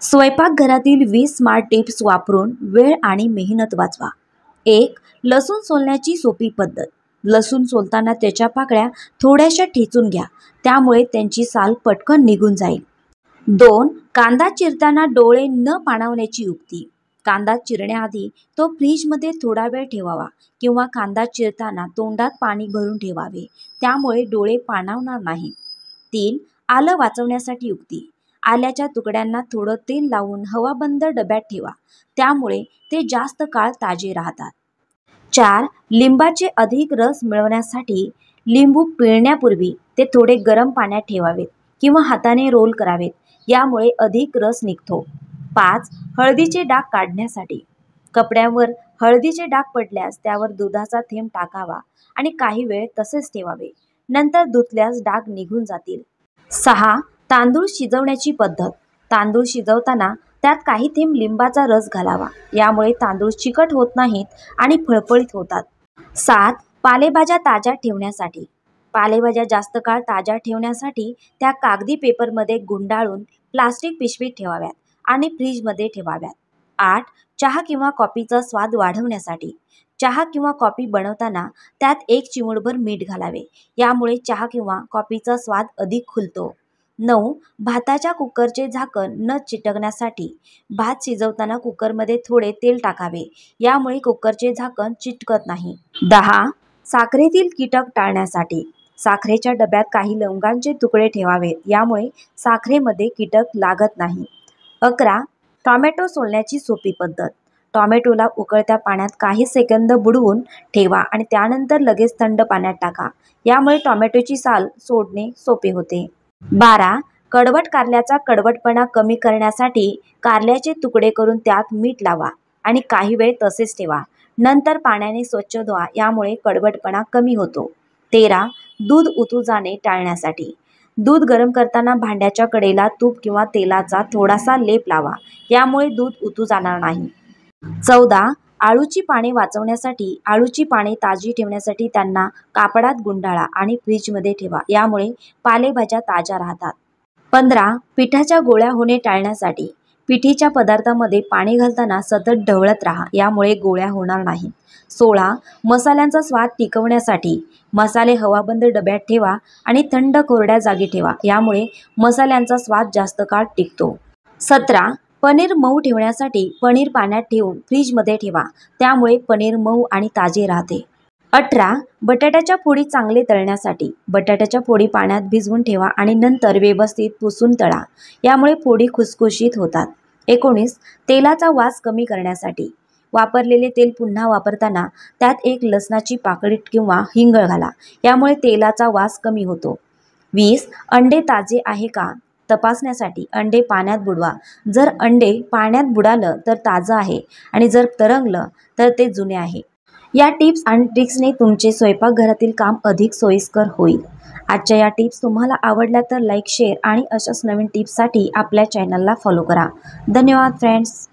स्वयंपाकघरातील 20 smart tips वापरून वेळ आणि मेहनत वाचवा। 1. लसूण सोलण्याची सोपी पद्धत। लसूण सोलताना त्याच्या पाकळ्या थोड्याशा ठेचून घ्या, त्यामुळे त्यांची साल पटकन निघून जाईल। 2. कांदा चिरताना डोळे न पाणावण्याची युक्ती। कांदा चिरण्याआधी तो फ्रीजमध्ये थोडा वेळ ठेवावा किंवा कांदा चिरताना तोंडात पाणी भरून ठेवावे, त्यामुळे डोळे पाणावणार नाही। 3. आलं वाचवण्यासाठी युक्ती। आल्याच्या तुकड्यांना थोडं तेल लावून हवाबंद डब्यात ठेवा, त्यामुळे ते जास्त काळ ताजे राहतात। 4. लिंबाचे अधिक रस मिळवण्यासाठी लिंबू पिळण्यापूर्वी ते थोडे गरम पाण्यात ठेवावेत किंवा हाताने रोल करावेत, यामुळे अधिक रस निघतो। 5. हळदीचे डाग काढण्यासाठी कपड्यांवर हळदीचे डाग पडल्यास त्यावर दुधाचा थेंब टाकावा आणि काही वेळ तसेच ठेवावे, नंतर धुतल्यास डाग निघून जातील। 6. तांदूळ शिजवण्याची पद्धत। तांदूळ शिजवताना त्यात काही थेंब लिंबाचा रस घालावा, यामुळे तांदूळ चिकट होत नाहीत आणि फळफळीत होतात। 7. पालेभाज्या ताज्या ठेवण्यासाठी पालेभाज्या जास्त काळ ताज्या ठेवण्यासाठी त्या कागदी पेपरमध्ये गुंडाळून प्लास्टिक पिशवीत ठेवाव्यात आणि फ्रीजमध्ये ठेवाव्यात। 8. चहा किंवा कॉफीचा स्वाद वाढवण्यासाठी चहा किंवा कॉफी बनवताना त्यात 1 चिमूटभर मीठ घालावे, यामुळे चहा किंवा कॉफीचा स्वाद अधिक खुलतो। 9. भाताच्या कुकरचे झाकण न चिटकण्यासाठी भात शिजवताना कुकरमध्ये थोडे तेल टाकावे, यामुळे कुकरचे झाकण चिटकत नाही। 10. साखरेतील कीटक टाळण्यासाठी साखरेच्या डब्यात काही लवंगांचे तुकडे ठेवावेत, यामुळे साखरेमध्ये कीटक लागत नाही। 11. टोमॅटो सोलण्याची सोपी पद्धत। टोमॅटोला उकळत्या पाण्यात काही सेकंद बुडवून ठेवा आणि त्यानंतर लगेच थंड पाण्यात टाका, यामुळे टोमॅटोची साल सोडणे सोपे होते। 12. कडवट कारल्याचा कडवटपणा कमी करण्यासाठी कारल्याचे तुकडे करून त्यात मीठ लावा आणि काही वेळ तसेच ठेवा, नंतर पाण्याने स्वच्छ धुवा, यामुळे कडवटपणा कमी होतो। 13. दूध उतू जाणे टाळण्यासाठी दूध गरम करताना भांड्याच्या कडेला तूप किंवा तेलाचा थोडासा लेप लावा, यामुळे दूध उतू जाणार नाही। 14. आळूची पाने वाचवण्यासाठी आळूची पाने ताजी ठेवण्यासाठी त्यांना कापडात गुंडाळा आणि फ्रीजमध्ये ठेवा, यामुळे पालेभाज्या ताज्या राहतात। 15. पिठाच्या गोळ्या होणे टाळण्यासाठी पिठीच्या पदार्थामध्ये पाणी घालताना सतत ढवळत राहा, यामुळे गोळ्या होणार नाहीत। 16. मसाल्यांचा स्वाद टिकवण्यासाठी मसाले हवाबंद डब्यात ठेवा आणि थंड कोरड्या जागी ठेवा, यामुळे मसाल्यांचा स्वाद जास्त काळ टिकतो। 17. पनीर मऊ ठेवण्यासाठी पनीर पाण्यात ठेवून फ्रीजमध्ये ठेवा, त्यामुळे पनीर मऊ आणि ताजे राहते। 18. बटाट्याच्या फोडी चांगले तळण्यासाठी बटाट्याच्या फोडी पाण्यात भिजवून ठेवा आणि नंतर व्यवस्थित पुसून तळा, यामुळे फोडी खुसखुशीत होतात। 19. तेलाचा वास कमी करण्यासाठी वापरलेले तेल पुन्हा वापरताना त्यात 1 लसणाची पाकळी किंवा हिंग घाला, यामुळे तेलाचा वास कमी होतो। 20. अंडे ताजे आहे का तपासण्यासाठी अंडे पाण्यात बुडवा, जर अंडे पाण्यात बुडालं तर ताजं आहे आणि जर तरंगलं तर ते जुने आहे। या टिप्स आणि ट्रिक्सने तुमचे स्वयंपाकघरातील काम अधिक सोयीस्कर होईल। आजच्या या टिप्स तुम्हाला आवडल्या तर लाईक, शेअर आणि अशाच नवीन टिप्ससाठी आपल्या चॅनलला फॉलो करा। धन्यवाद फ्रेंड्स।